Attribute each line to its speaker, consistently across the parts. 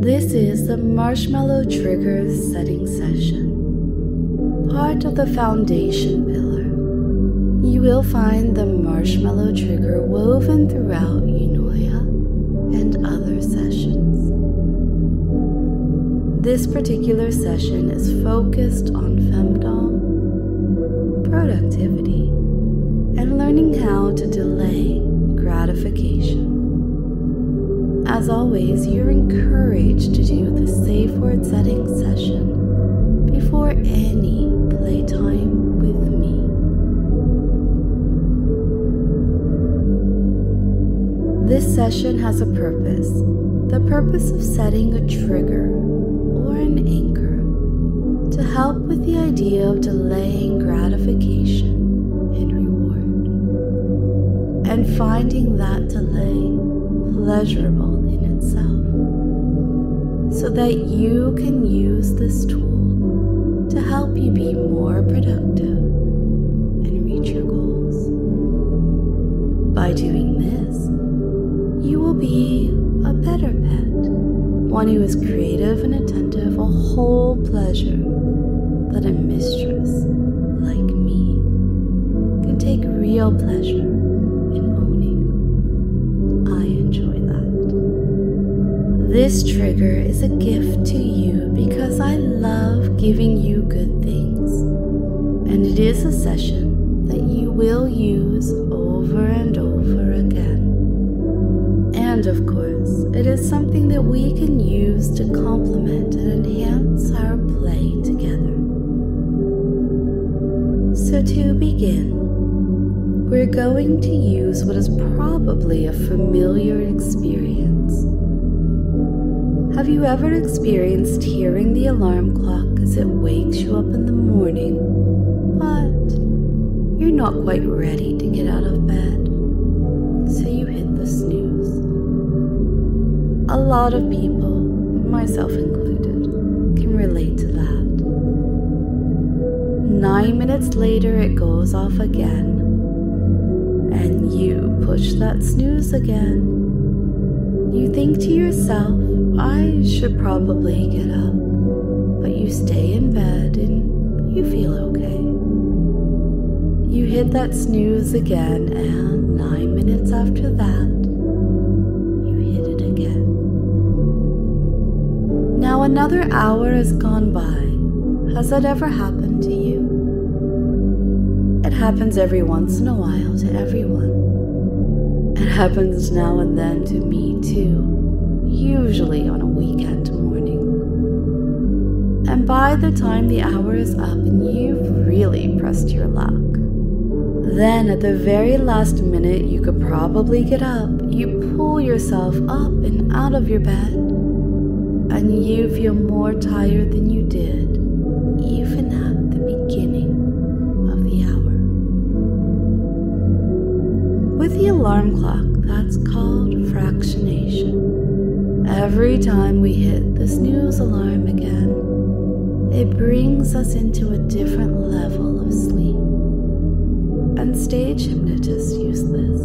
Speaker 1: This is the Marshmallow Trigger setting session, part of the foundation pillar. You will find the Marshmallow Trigger woven throughout Eunoia and other sessions. This particular session is focused on femdom, productivity, and learning how to delay gratification. As always, you're encouraged to do the safe word setting session before any playtime with me. This session has a purpose, the purpose of setting a trigger or an anchor to help with the idea of delaying gratification and reward, and finding that delay pleasurable in itself, so that you can use this tool to help you be more productive and reach your goals. By doing this, you will be a better pet, one who is creative and attentive, a whole pleasure that a mistress like me can take real pleasure in owning. I enjoy that. This trigger is a gift to you because I love giving you good things, and it is a session that you will use over and over again. And of course, it is something that we can use to complement and enhance our play together. So to begin, we're going to use what is probably a familiar experience. Have you ever experienced hearing the alarm clock as it wakes you up in the morning, but you're not quite ready to get out of bed, so you hit the snooze? A lot of people, myself included, can relate to that. 9 minutes later, it goes off again, and you push that snooze again. You think to yourself, I should probably get up, but you stay in bed and you feel okay. You hit that snooze again, and 9 minutes after that, you hit it again. Now another hour has gone by. Has that ever happened to you? It happens every once in a while to everyone. It happens now and then to me too, usually on a weekend morning. And by the time the hour is up and you've really pressed your luck, then at the very last minute you could probably get up, you pull yourself up and out of your bed, and you feel more tired than you did even at the beginning of the hour. With the alarm clock, that's called fractionation. Every time we hit the snooze alarm again, it brings us into a different level of sleep. And stage hypnotists use this.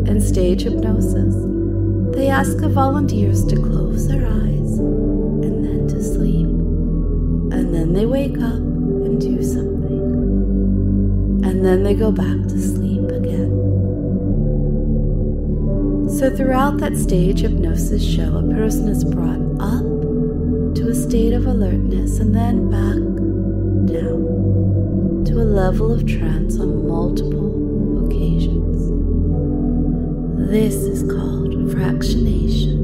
Speaker 1: In stage hypnosis, they ask the volunteers to close their eyes and then to sleep. And then they wake up and do something. And then they go back to sleep again. So throughout that stage hypnosis show, a person is brought up to a state of alertness and then back down to a level of trance on multiple occasions. This is called fractionation.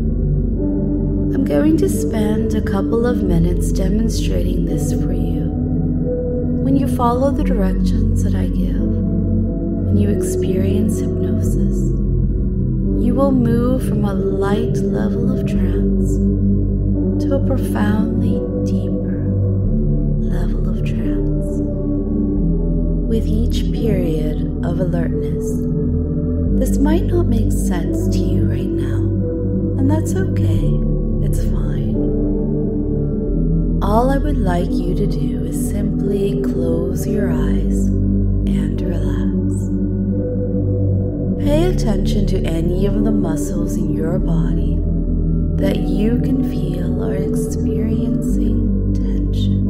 Speaker 1: I'm going to spend a couple of minutes demonstrating this for you. When you follow the directions that I give, when you experience hypnosis, you will move from a light level of trance to a profoundly deeper level of trance. With each period of alertness, this might not make sense to you right now, and that's okay, it's fine. All I would like you to do is simply close your eyes and relax. Pay attention to any of the muscles in your body that you can feel are experiencing tension.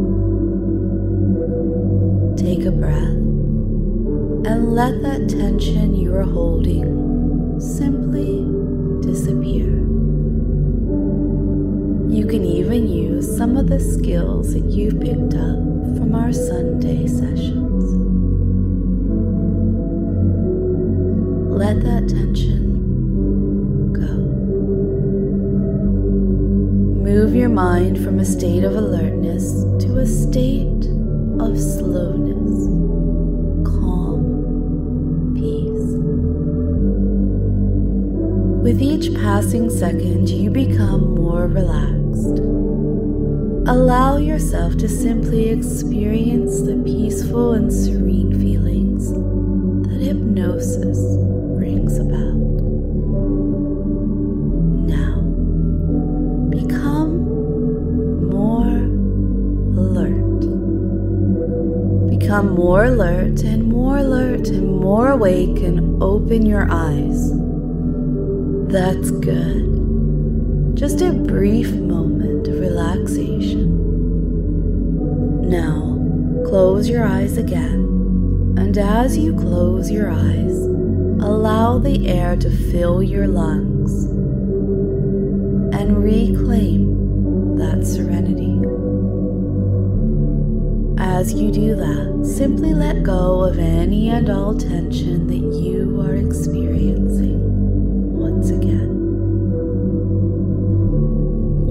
Speaker 1: Take a breath and let that tension you are holding simply disappear. You can even use some of the skills that you've picked up from our Sunday sessions. Let that tension go. Move your mind from a state of alertness to a state of slowness, calm, peace. With each passing second, you become more relaxed. Allow yourself to simply experience the peaceful and serene feelings that hypnosis brings about. Now, become more alert. Become more alert and more alert and more awake, and open your eyes. That's good. Just a brief moment of relaxation. Now, close your eyes again, and as you close your eyes, allow the air to fill your lungs and reclaim that serenity. As you do that, simply let go of any and all tension that you are experiencing once again.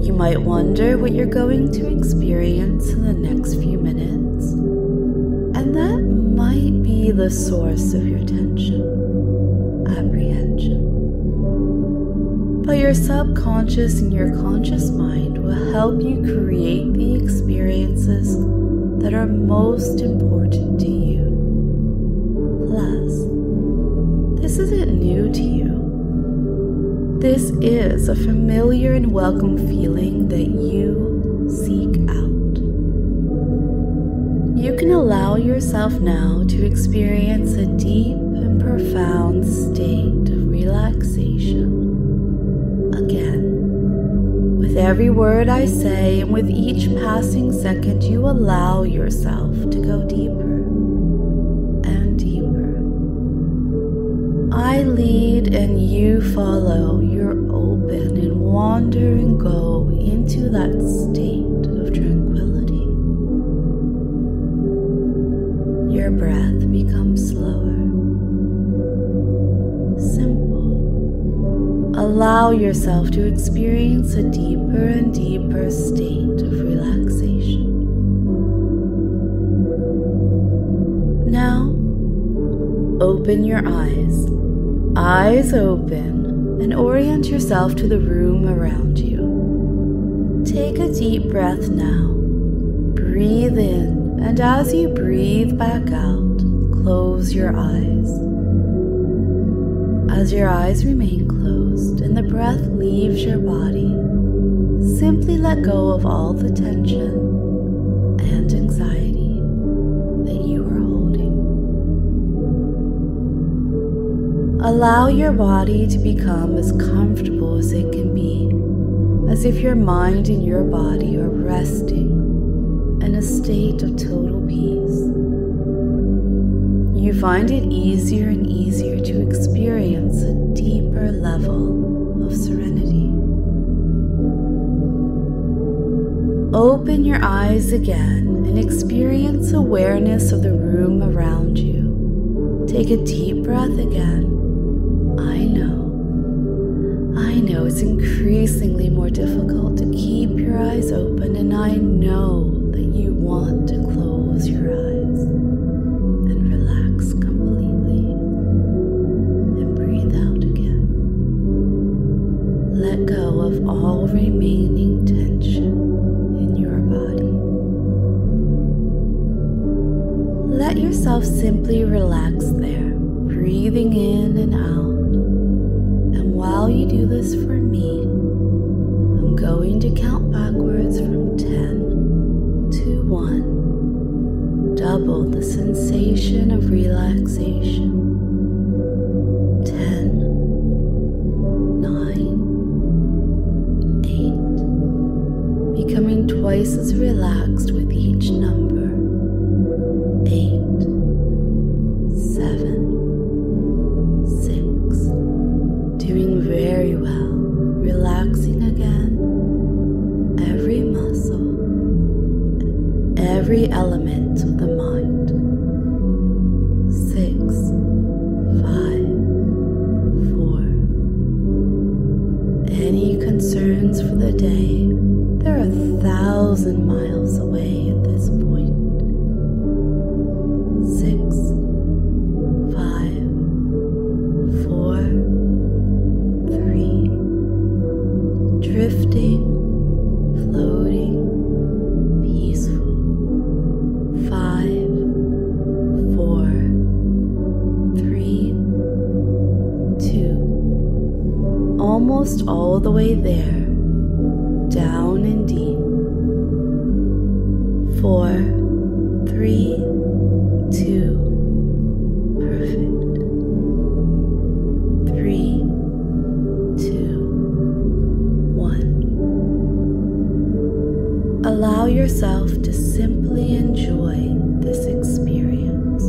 Speaker 1: You might wonder what you're going to experience in the next few minutes, and that might be the source of your tension, apprehension. But your subconscious and your conscious mind will help you create the experiences that are most important to you. Plus, this isn't new to you. This is a familiar and welcome feeling that you seek out. You can allow yourself now to experience a deep and profound state of relaxation. Again, with every word I say and with each passing second, you allow yourself to go deeper and deeper. I lead and you follow. You're open and wander and go into that state of tranquility. Your breath becomes slower, simple. Allow yourself to experience a deeper and deeper state of relaxation. Now, open your eyes. Eyes open, and orient yourself to the room around you. Take a deep breath now. Breathe in, and as you breathe back out, close your eyes. As your eyes remain closed and the breath leaves your body, simply let go of all the tension and anxiety that you are holding. Allow your body to become as comfortable as it can be, as if your mind and your body are resting in a state of total peace. You find it easier and easier to experience a deeper level of serenity. Open your eyes again and experience awareness of the room around you. Take a deep breath again. I know it's increasingly more difficult to keep your eyes open, and I know that you want to close your eyes and relax completely and breathe out again. Let go of all remaining tension in your body. Let yourself simply relax there, breathing in and out. And while you do this for me, I'm going to count backwards from 10 to 1. Double the sensation of relaxation. 10, 9, 8, twice as relaxed with each number. 8, 7, 6. Doing very well, relaxing again. Every muscle, every element of the mind. 6, 5, 4. Any concerns for the day? They're 1,000 miles away at this point. 6, 5, 4, 3. Drifting, floating, peaceful. 5, 4, 3, 2. Almost all the way there. Down and deep. 4, 3, 2. Perfect. 3, 2, 1. Allow yourself to simply enjoy this experience.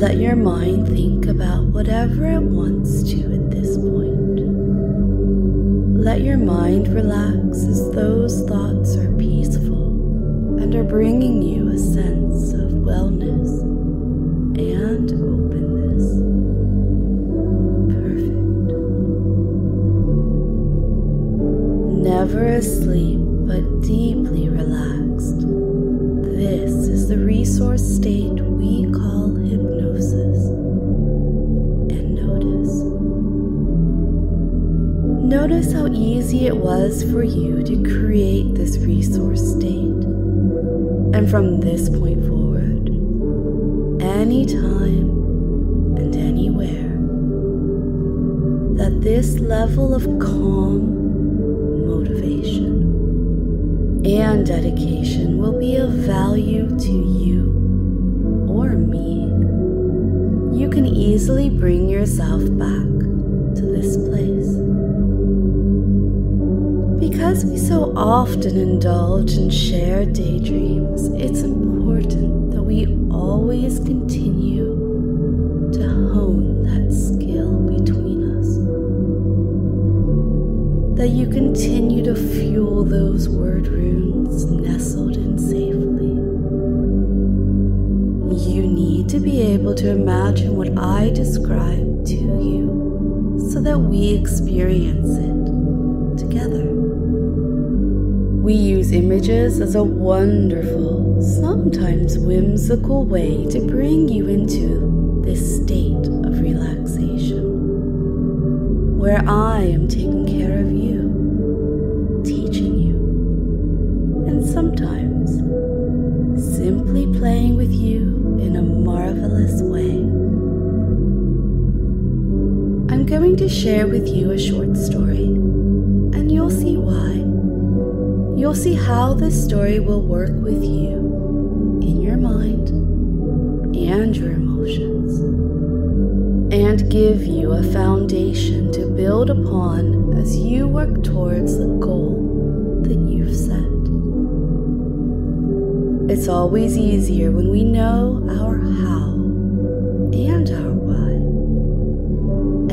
Speaker 1: Let your mind think about whatever it wants to at this point. Let your mind relax as those thoughts are peaceful and are bringing you a sense of wellness and openness. Perfect. Never asleep but deeply relaxed. This is the resource state we call hypnosis. And notice how easy it was for you to create this resource state. And from this point forward, anytime and anywhere, that this level of calm, motivation, and dedication will be of value to you or me, you can easily bring yourself back to this place. Because we so often indulge in shared daydreams, it's important that we always continue to hone that skill between us. That you continue to fuel those word runes nestled in safely. You need to be able to imagine what I describe to you so that we experience it together. We use images as a wonderful, sometimes whimsical way to bring you into this state of relaxation, where I am taking care of you, teaching you, and sometimes simply playing with you in a marvelous way. I'm going to share with you a short story, and you'll see why. You'll see how this story will work with you in your mind and your emotions, and give you a foundation to build upon as you work towards the goal that you've set. It's always easier when we know our how and our why,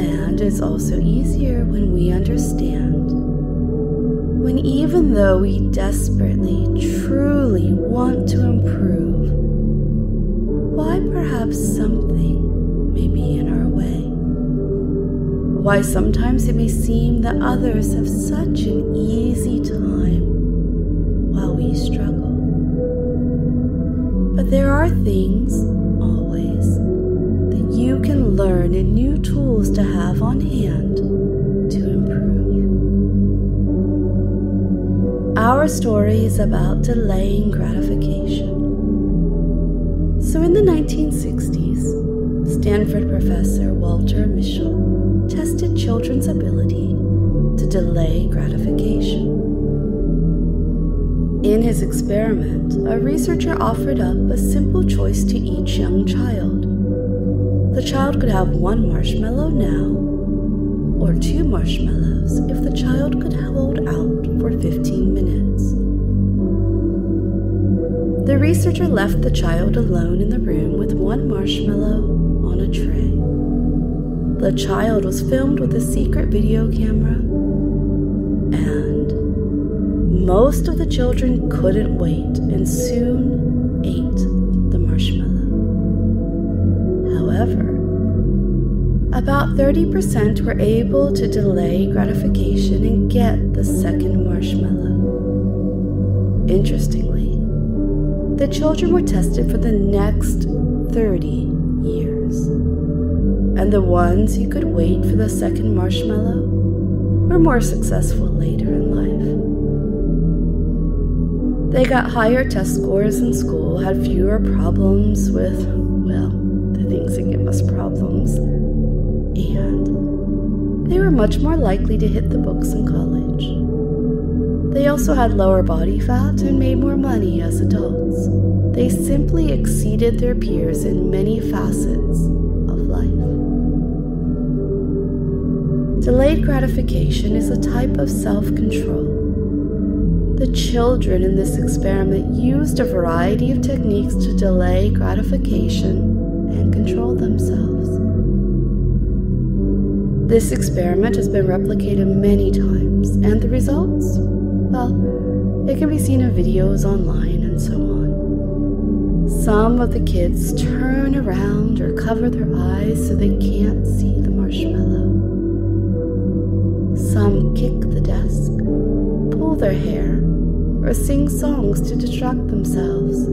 Speaker 1: and it's also easier when we understand. When even though we desperately, truly want to improve, why perhaps something may be in our way. Why sometimes it may seem that others have such an easy time while we struggle. But there are things, always, that you can learn and new tools to have on hand to improve. Our story is about delaying gratification. So in the 1960s, Stanford professor Walter Mischel tested children's ability to delay gratification. In his experiment, a researcher offered up a simple choice to each young child. The child could have one marshmallow now or 2 marshmallows if the child could hold out for 15 minutes. The researcher left the child alone in the room with 1 marshmallow on a tray. The child was filmed with a secret video camera, and most of the children couldn't wait and soon ate the marshmallow. However, about 30% were able to delay gratification and get the second marshmallow. Interestingly, the children were tested for the next 30 years, and the ones who could wait for the second marshmallow were more successful later in life. They got higher test scores in school, had fewer problems with, well, the things that give us problems, and they were much more likely to hit the books in college. They also had lower body fat and made more money as adults. They simply exceeded their peers in many facets of life. Delayed gratification is a type of self-control. The children in this experiment used a variety of techniques to delay gratification and control themselves. This experiment has been replicated many times, and the results? Well, it can be seen in videos online and so on. Some of the kids turn around or cover their eyes so they can't see the marshmallow. Some kick the desk, pull their hair, or sing songs to distract themselves.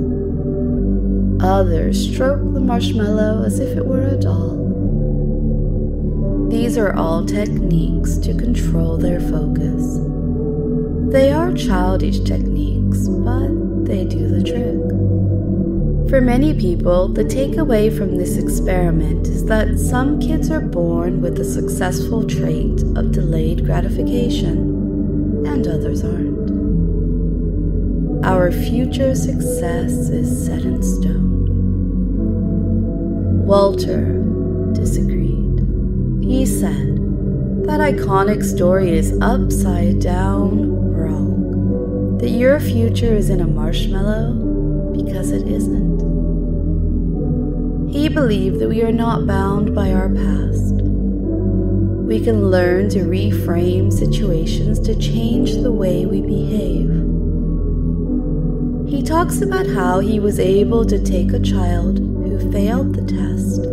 Speaker 1: Others stroke the marshmallow as if it were a doll. These are all techniques to control their focus. They are childish techniques, but they do the trick. For many people, the takeaway from this experiment is that some kids are born with the successful trait of delayed gratification, and others aren't. Our future success is set in stone. Walter disagreed. He said that iconic story is upside down wrong, that your future is in a marshmallow because it isn't. He believed that we are not bound by our past. We can learn to reframe situations to change the way we behave. He talks about how he was able to take a child who failed the test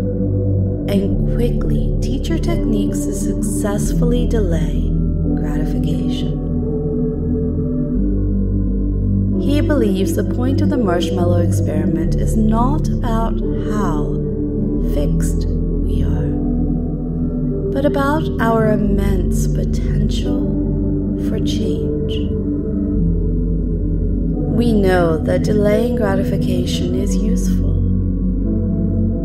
Speaker 1: and quickly teach her techniques to successfully delay gratification. He believes the point of the marshmallow experiment is not about how fixed we are, but about our immense potential for change. We know that delaying gratification is useful.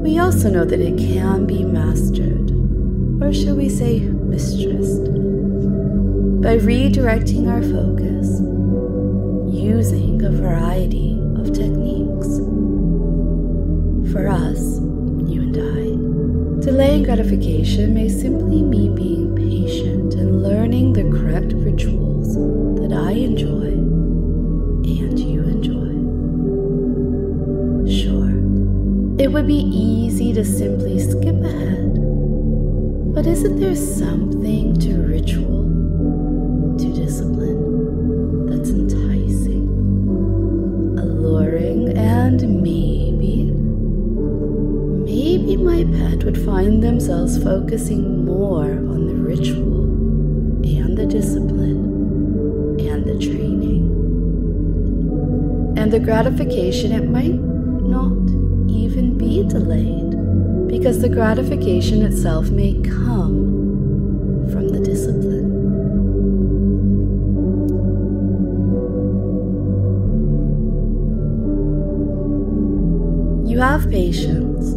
Speaker 1: We also know that it can be mastered, or should we say mistressed, by redirecting our focus using a variety of techniques. For us, you and I, delaying gratification may simply mean being patient and learning the correct rituals that I enjoy and you enjoy. Sure, it would be easy to simply skip ahead, but isn't there something to ritual, to discipline, that's enticing, alluring, and maybe my pet would find themselves focusing more on the ritual and the discipline and the training. And the gratification, it might not even be delayed, because the gratification itself may come from the discipline. You have patience,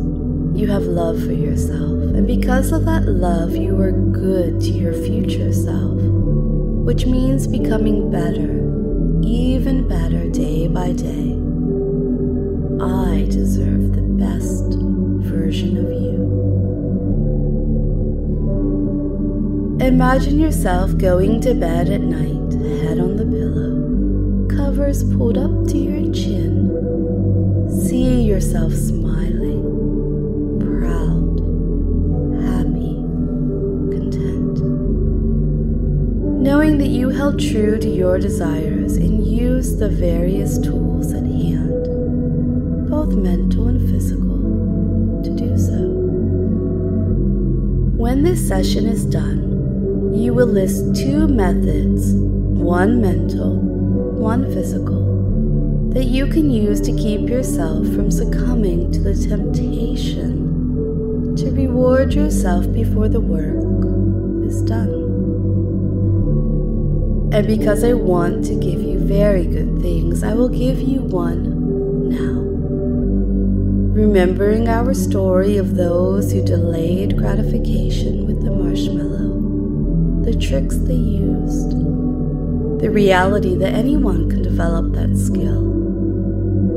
Speaker 1: you have love for yourself, and because of that love, you are good to your future self, which means becoming better, even better day by day. I deserve the best version of you. Imagine yourself going to bed at night, head on the pillow, covers pulled up to your chin. See yourself smiling, proud, happy, content. Knowing that you held true to your desires and used the various tools at hand, both mental and physical, to do so. When this session is done, you will list 2 methods, one mental, one physical, that you can use to keep yourself from succumbing to the temptation to reward yourself before the work is done. And because I want to give you very good things, I will give you one now. Remembering our story of those who delayed gratification with the marshmallow, the tricks they used, the reality that anyone can develop that skill.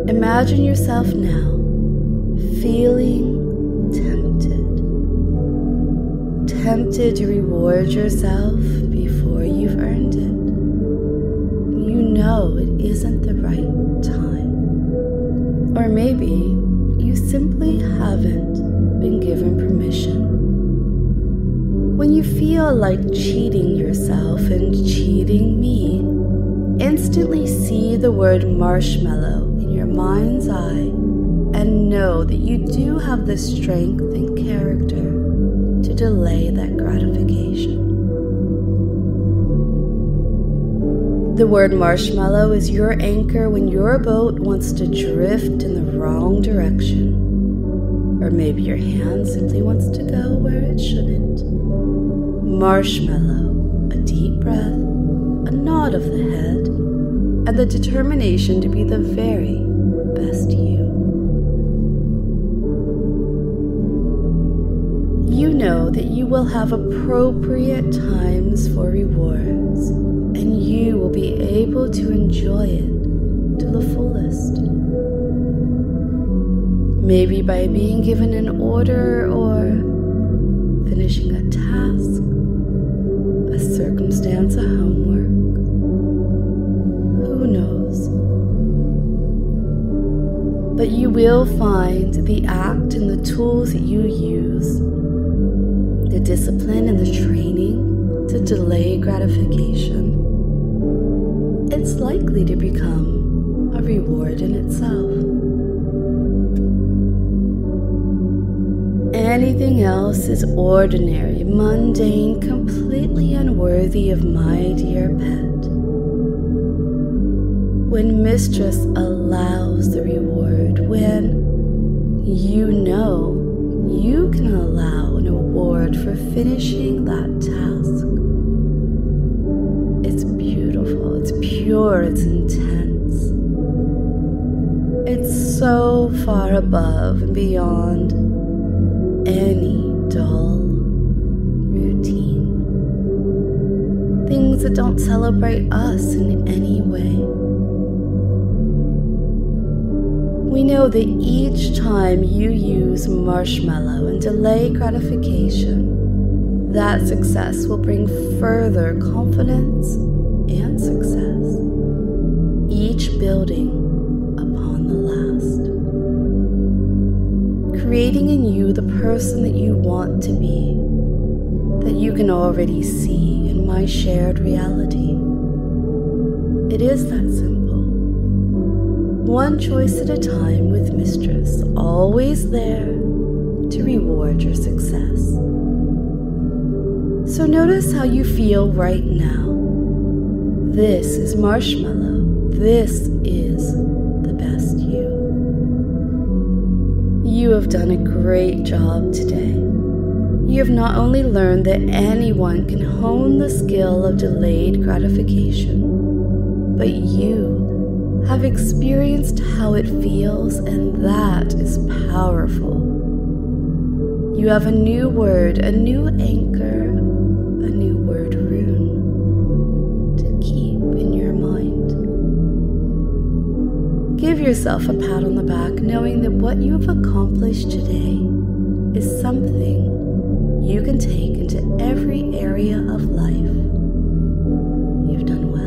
Speaker 1: Imagine yourself now feeling tempted to reward yourself before you've earned it. You know it isn't the right time. Or maybe you simply haven't been given permission. When you feel like cheating yourself and cheating me, instantly see the word marshmallow in your mind's eye and know that you do have the strength and character to delay that gratification. The word marshmallow is your anchor when your boat wants to drift in the wrong direction, or maybe your hand simply wants to go where it shouldn't. Marshmallow, a deep breath, a nod of the head, and the determination to be the very best you. You know that you will have appropriate times for rewards, and you will be able to enjoy it to the fullest. Maybe by being given an order or finishing a task, a circumstance, a homework. Who knows? But you will find the act and the tools that you use, the discipline and the training to delay gratification. It's likely to become a reward in itself. Anything else is ordinary, mundane, completely unworthy of my dear pet. When Mistress allows the reward, when you know you can allow an award for finishing that task, it's beautiful, it's pure, it's intense. It's so far above and beyond any dull routine. Things that don't celebrate us in any way. We know that each time you use marshmallow and delay gratification, that success will bring further confidence and success, each building upon the last. Creating in you the person that you want to be, that you can already see in my shared reality. It is that simple. One choice at a time with Mistress, always there to reward your success. So notice how you feel right now. This is marshmallow. This is the best you. You have done a great job today. You have not only learned that anyone can hone the skill of delayed gratification, but you have experienced how it feels, and that is powerful. You have a new word, a new anchor, a new word rune to keep in your mind. Give yourself a pat on the back, knowing that what you have accomplished today is something you can take into every area of life. You've done well.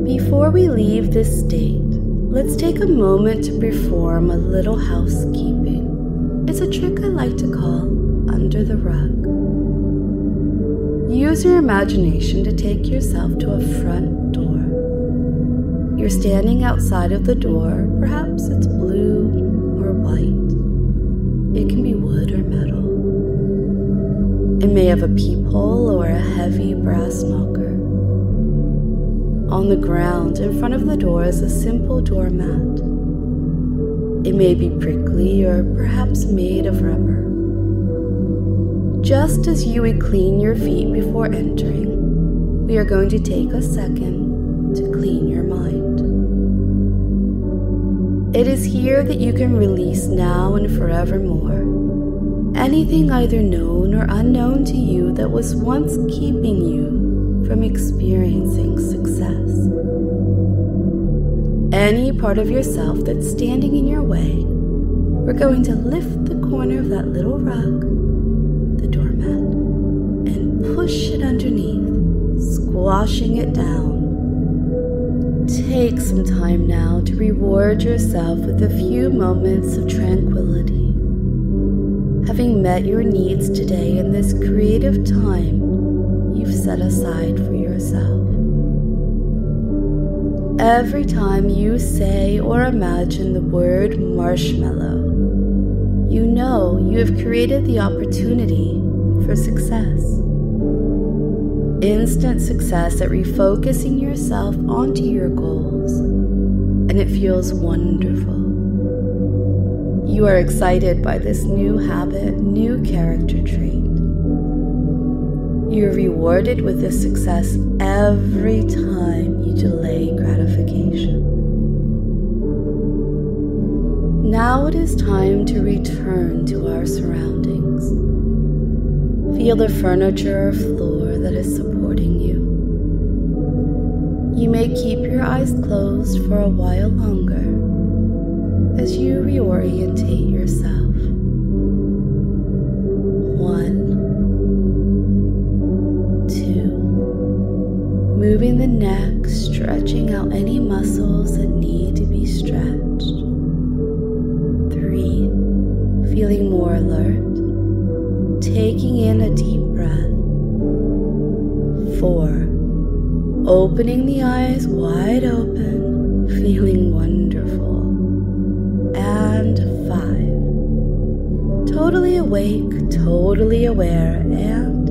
Speaker 1: Before we leave this state, let's take a moment to perform a little housekeeping. It's a trick I like to call under the rug. Use your imagination to take yourself to a front door. You're standing outside of the door, perhaps it's blue or white. It can be wood or metal. It may have a peephole or a heavy brass knocker. On the ground in front of the door is a simple doormat. It may be prickly or perhaps made of rubber. Just as you would clean your feet before entering, we are going to take a second to clean your mind. It is here that you can release now and forevermore anything either known or unknown to you that was once keeping you from experiencing success. Any part of yourself that's standing in your way, we're going to lift the corner of that little rug, the doormat, and push it underneath, squashing it down. Take some time now to reward yourself with a few moments of tranquility. Having met your needs today in this creative time you've set aside for yourself. Every time you say or imagine the word marshmallow, you know you have created the opportunity for success. Instant success at refocusing yourself onto your goals, and it feels wonderful. You are excited by this new habit, new character trait. You're rewarded with this success every time you delay gratification. Now it is time to return to our surroundings. Feel the furniture or floor that is supporting you. You may keep your eyes closed for a while longer as you reorientate yourself. 1, 2, moving the neck, stretching out any muscles that need to be stretched. 3, feeling more alert, taking in a deep breath. 4, opening the eyes wide open, feeling wonderful. And 5, totally awake, totally aware, and